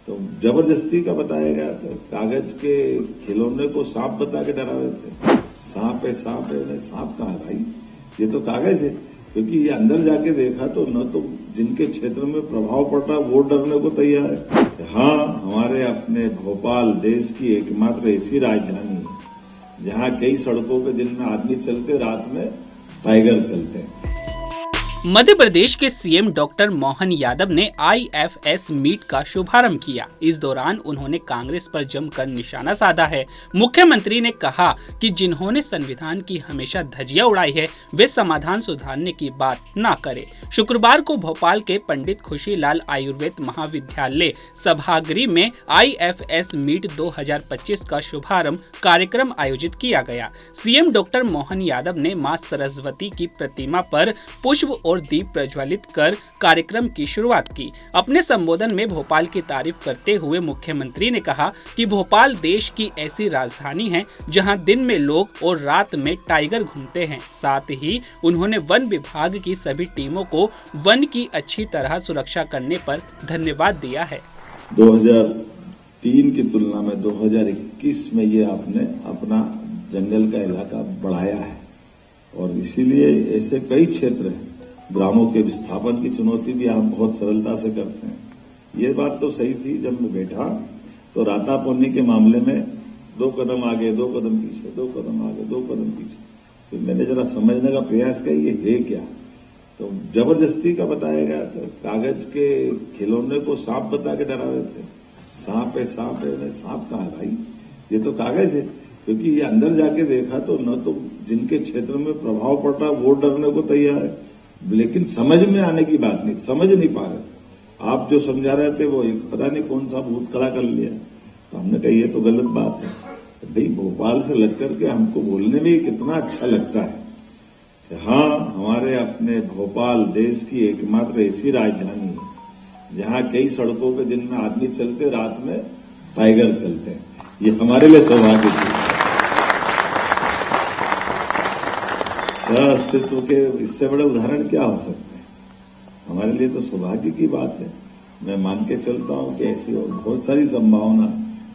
तो जबरदस्ती का बताया गया था। कागज के खिलौने को सांप बता के डरा रहे थे। सांप है, सांप है, सांप कहाँ भाई, ये तो कागज है। क्योंकि ये अंदर जाके देखा तो न तो जिनके क्षेत्र में प्रभाव पड़ रहा वो डरने को तैयार है। हाँ, हमारे अपने भोपाल देश की एकमात्र ऐसी राजधानी है जहाँ कई सड़कों पे दिन में आदमी चलते, रात में टाइगर चलते हैं। मध्य प्रदेश के सीएम डॉक्टर मोहन यादव ने IFS मीट का शुभारंभ किया। इस दौरान उन्होंने कांग्रेस पर जमकर निशाना साधा है। मुख्यमंत्री ने कहा कि जिन्होंने संविधान की हमेशा धज्जियां उड़ाई है वे समाधान सुधारने की बात ना करे। शुक्रवार को भोपाल के पंडित खुशीलाल आयुर्वेद महाविद्यालय सभागृह में IFS मीट 2025 का शुभारंभ कार्यक्रम आयोजित किया गया। सीएम डॉक्टर मोहन यादव ने मां सरस्वती की प्रतिमा पर पुष्प और दीप प्रज्वलित कर कार्यक्रम की शुरुआत की। अपने संबोधन में भोपाल की तारीफ करते हुए मुख्यमंत्री ने कहा कि भोपाल देश की ऐसी राजधानी है जहां दिन में लोग और रात में टाइगर घूमते हैं। साथ ही उन्होंने वन विभाग की सभी टीमों को वन की अच्छी तरह सुरक्षा करने पर धन्यवाद दिया है। 2003 की तुलना में 2021 में ये आपने अपना जंगल का इलाका बढ़ाया है और इसीलिए ऐसे कई क्षेत्र हैं। ग्रामों के विस्थापन की चुनौती भी आप बहुत सरलता से करते हैं। ये बात तो सही थी, जब मैं बैठा तो राता पुन्नी के मामले में 2 कदम आगे 2 कदम पीछे, 2 कदम आगे 2 कदम पीछे। फिर मैंने जरा समझने का प्रयास किया ये है क्या, तो जबरदस्ती का बताया गया था। कागज के खिलौने को सांप बता के डरा रहे थे। सांप है, सांप है, सांप कहाँ भाई, ये तो कागज है। क्योंकि ये अंदर जाके देखा तो न तो जिनके क्षेत्र में प्रभाव पड़ रहा वो डरने को तैयार है, लेकिन समझ में आने की बात नहीं, समझ नहीं पा रहे। आप जो समझा रहे थे वो पता नहीं कौन सा भूत खड़ा कर लिया, तो हमने कहा ये तो गलत बात है। तो भाई भोपाल से लग करके हमको बोलने में कितना अच्छा लगता है। हाँ, हमारे अपने भोपाल देश की एकमात्र ऐसी राजधानी है जहाँ कई सड़कों पे दिन में आदमी चलते, रात में टाइगर चलते हैं। ये हमारे लिए सौभाग्य की अस्तित्व के इससे बड़े उदाहरण क्या हो सकते हैं। हमारे लिए तो सौभाग्य की बात है। मैं मान के चलता हूं कि ऐसी और बहुत सारी संभावना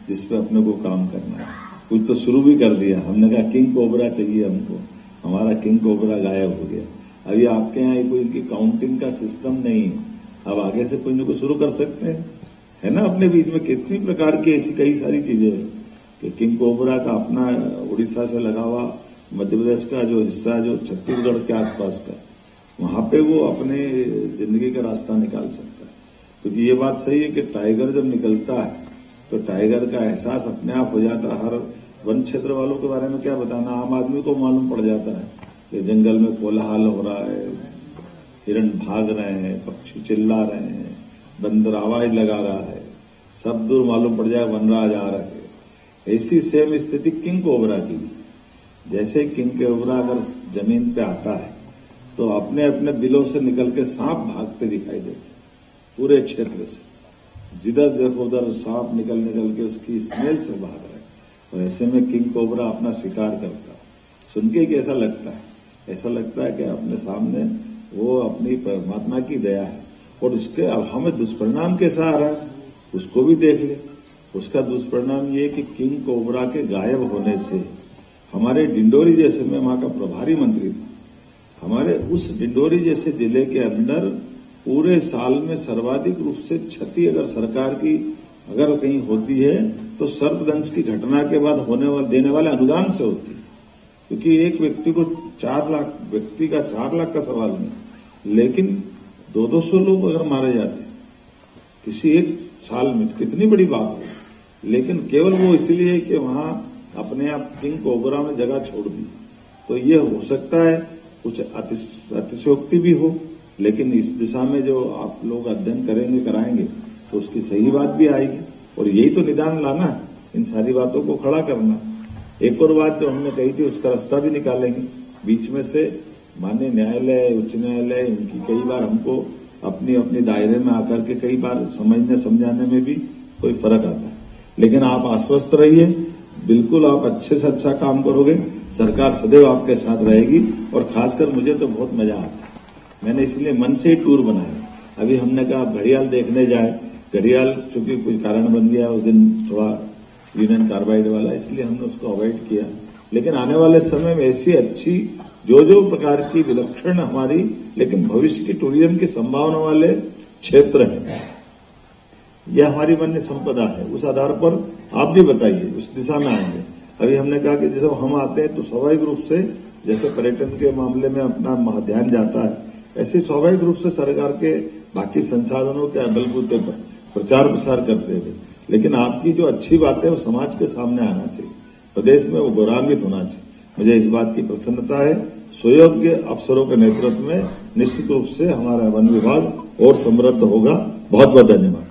जिस पे अपने को काम करना है। कुछ तो शुरू भी कर दिया, हमने कहा किंग कोबरा चाहिए हमको, हमारा किंग कोबरा गायब हो गया। अभी आपके यहाँ कोई इनकी काउंटिंग का सिस्टम नहीं है, अब आगे से कोई को शुरू कर सकते हैं, है ना। अपने बीच में कितनी प्रकार की ऐसी कई सारी चीजें हैं कि किंग कोबरा का अपना उड़ीसा से लगा हुआ मध्य प्रदेश का जो हिस्सा जो छत्तीसगढ़ के आसपास का, वहां पे वो अपने जिंदगी का रास्ता निकाल सकता है। क्योंकि ये बात सही है कि टाइगर जब निकलता है तो टाइगर का एहसास अपने आप हो जाता है। हर वन क्षेत्र वालों के बारे में क्या बताना, आम आदमी को मालूम पड़ जाता है कि जंगल में कोलाहल हो रहा है, हिरण भाग रहे हैं, पक्षी चिल्ला रहे हैं, बंदर आवाज लगा रहा है, सब दूर मालूम पड़ जाए वनराज आ रहे हैं। ऐसी सेम स्थिति किंग कोबरा की। जैसे किंग कोबरा अगर जमीन पे आता है तो अपने अपने बिलों से निकल के सांप भागते दिखाई देते पूरे क्षेत्र से। जिधर देखो उधर सांप निकल के उसकी स्मेल से भाग रहे हैं। और ऐसे में किंग कोबरा अपना शिकार करता है। सुन के कैसा लगता है, ऐसा लगता है कि अपने सामने वो अपनी परमात्मा की दया है। और उसके अब हमें दुष्परिणाम कैसा आ रहा है उसको भी देख ले। उसका दुष्परिणाम ये कि किंग कोबरा के गायब होने से हमारे डिंडोरी जैसे, मैं वहां का प्रभारी मंत्री था, हमारे उस डिंडोरी जैसे जिले के अंदर पूरे साल में सर्वाधिक रूप से क्षति अगर सरकार की अगर कहीं होती है तो सर्पदंश की घटना के बाद देने वाले अनुदान से होती है। क्योंकि एक व्यक्ति को 4 लाख, व्यक्ति का 4 लाख का सवाल नहीं, लेकिन 200 लोग अगर मारे जाते किसी एक साल में, कितनी बड़ी बात है। लेकिन केवल वो इसलिए कि वहां अपने आप किंग कोबरा में जगह छोड़ दी। तो ये हो सकता है कुछ अतिशयोक्ति भी हो, लेकिन इस दिशा में जो आप लोग अध्ययन करेंगे, कराएंगे तो उसकी सही बात भी आएगी। और यही तो निदान लाना है, इन सारी बातों को खड़ा करना। एक और बात जो हमने कही थी उसका रास्ता भी निकालेंगे। बीच में से माननीय न्यायालय, उच्च न्यायालय, इनकी कई बार हमको अपनी अपनी दायरे में आकर के कई बार समझने समझाने में भी कोई फर्क आता है। लेकिन आप आश्वस्त रहिए, बिल्कुल आप अच्छे से अच्छा काम करोगे, सरकार सदैव आपके साथ रहेगी। और खासकर मुझे तो बहुत मजा आता है, मैंने इसलिए मन से ही टूर बनाया। अभी हमने कहा घड़ियाल देखने जाए घड़ियाल चूंकि कोई कारण बन गया उस दिन थोड़ा यूनियन कार्बाइड वाला, इसलिए हमने उसको अवॉइड किया। लेकिन आने वाले समय में ऐसी अच्छी जो प्रकार की विलक्षण हमारी लेकिन भविष्य की टूरिज्म की संभावना वाले क्षेत्र हैं, यह हमारी वन्य संपदा है। उस आधार पर आप भी बताइए, उस दिशा में आएंगे। अभी हमने कहा कि जब हम आते हैं तो स्वाभाविक रूप से जैसे पर्यटन के मामले में अपना ध्यान जाता है, ऐसे स्वाभाविक रूप से सरकार के बाकी संसाधनों के बलबूते पर प्रचार प्रसार करते हुए, लेकिन आपकी जो अच्छी बात है वो समाज के सामने आना चाहिए, प्रदेश में वो गौरवान्वित होना चाहिए। मुझे इस बात की प्रसन्नता है। सुयोग्य अफसरों के नेतृत्व में निश्चित रूप से हमारा वन विभाग और समृद्ध होगा। बहुत बहुत धन्यवाद।